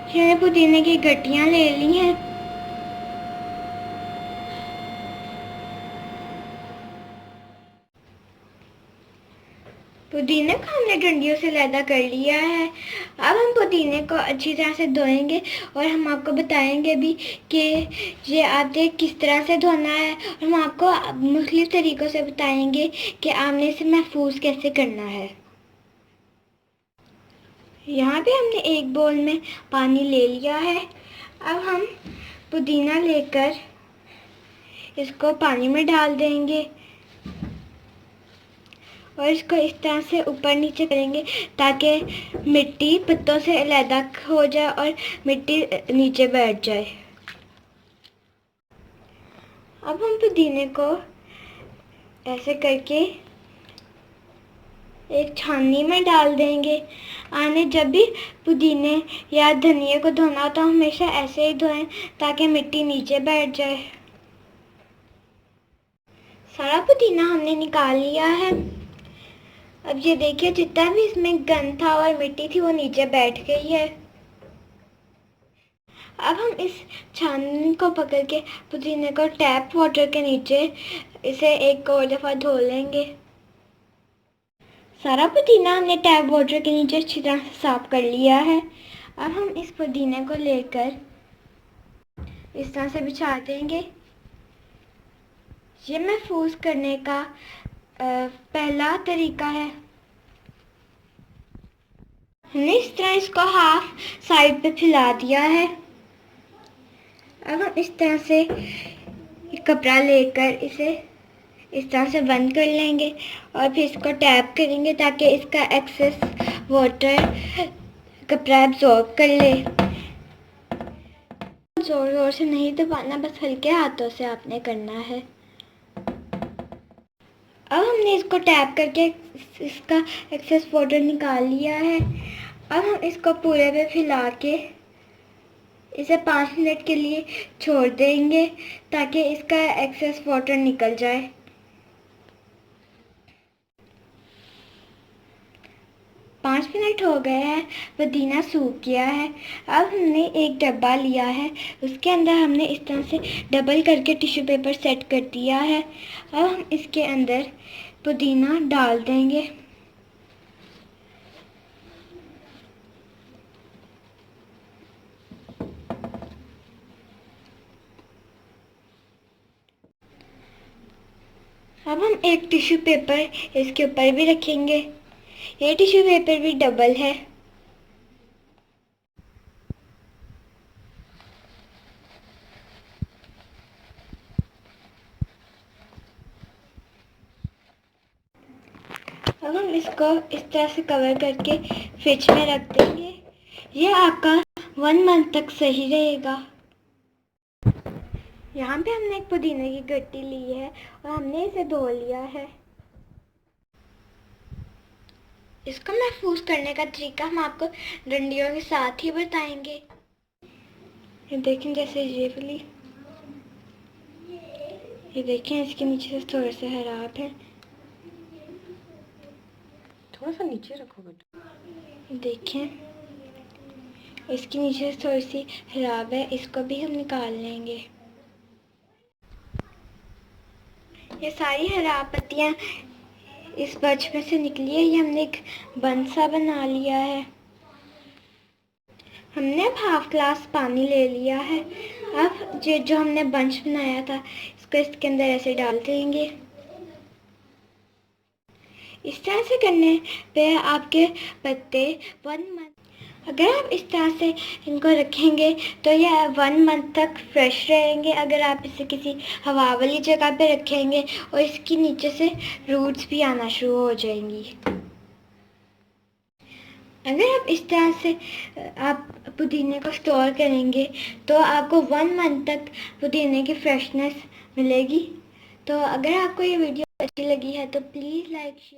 मैंने पुदीने की गट्टियाँ ले ली हैं। पुदीने को हमने डंडियों से लैदा कर लिया है। अब हम पुदीने को अच्छी तरह से धोएंगे और हम आपको बताएंगे भी कि ये आपने किस तरह से धोना है, और हम आपको मुख्तलिफ तरीक़ों से बताएंगे कि आपने इसे महफूज कैसे करना है। यहाँ पे हमने एक बाउल में पानी ले लिया है। अब हम पुदीना लेकर इसको पानी में डाल देंगे और इसको इस तरह से ऊपर नीचे करेंगे ताकि मिट्टी पत्तों से अलग हो जाए और मिट्टी नीचे बैठ जाए। अब हम पुदीने को ऐसे करके एक छाननी में डाल देंगे। आने जब भी पुदीने या धनिया को धोना हो तो हमेशा ऐसे ही धोएं ताकि मिट्टी नीचे बैठ जाए। सारा पुदीना हमने निकाल लिया है। अब ये देखिए, जितना भी इसमें गंद था और मिट्टी थी वो नीचे बैठ गई है। अब हम इस छाननी को पकड़ के पुदीने को टैप वाटर के नीचे इसे एक और दफ़ा धो लेंगे। सारा पुदीना हमने टैप वाटर के नीचे अच्छी तरह से साफ कर लिया है। अब हम इस पुदीने को लेकर इस तरह से बिछा देंगे। ये महफूज करने का पहला तरीका है। हमने इस तरह इसको हाफ साइड पे फैला दिया है। अब हम इस तरह से कपड़ा लेकर इसे इस तरह से बंद कर लेंगे और फिर इसको टैप करेंगे ताकि इसका एक्सेस वाटर कपड़ा एब्जॉर्ब कर ले। ज़ोर ज़ोर से नहीं दबाना, बस हल्के हाथों से आपने करना है। अब हमने इसको टैप करके इसका एक्सेस वाटर निकाल लिया है। अब हम इसको पूरे पे फैला के इसे 5 मिनट के लिए छोड़ देंगे ताकि इसका एक्सेस वाटर निकल जाए। 5 मिनट हो गए हैं, पुदीना सूख गया है। अब हमने एक डब्बा लिया है, उसके अंदर हमने इस तरह से डबल करके टिश्यू पेपर सेट कर दिया है। अब हम इसके अंदर पुदीना डाल देंगे। अब हम एक टिश्यू पेपर इसके ऊपर भी रखेंगे। ये टिश्यू पेपर भी डबल है। अब हम इसको इस तरह से कवर करके फ्रिज में रख देंगे। ये आपका 1 मंथ तक सही रहेगा। यहाँ पे हमने एक पुदीने की गट्टी ली है और हमने इसे धो लिया है। इसको महफूज करने का तरीका हम आपको डंडियों के साथ ही बताएंगे। ये देखें, जैसे ये वाली, ये देखें इसके नीचे से थोड़े से खराब है। थोड़ा सा नीचे रखो बेटा। देखें, इसके नीचे से थोड़ी सी खराब है, इसको भी हम निकाल लेंगे। ये सारी खराब पत्तियाँ इस बच में से निकली है। ये हमने एक बन सा बना लिया है। हमने अब हाफ ग्लास पानी ले लिया है। अब जो हमने बंच बनाया था इसको इसके अंदर ऐसे डाल देंगे। इस तरह से करने पे आपके पत्ते 1 मंथ, अगर आप इस तरह से इनको रखेंगे तो ये 1 मंथ तक फ्रेश रहेंगे। अगर आप इसे किसी हवा वाली जगह पे रखेंगे और इसके नीचे से रूट्स भी आना शुरू हो जाएंगी। अगर आप इस तरह से आप पुदीने को स्टोर करेंगे तो आपको 1 मंथ तक पुदीने की फ्रेशनेस मिलेगी। तो अगर आपको ये वीडियो अच्छी लगी है तो प्लीज़ लाइक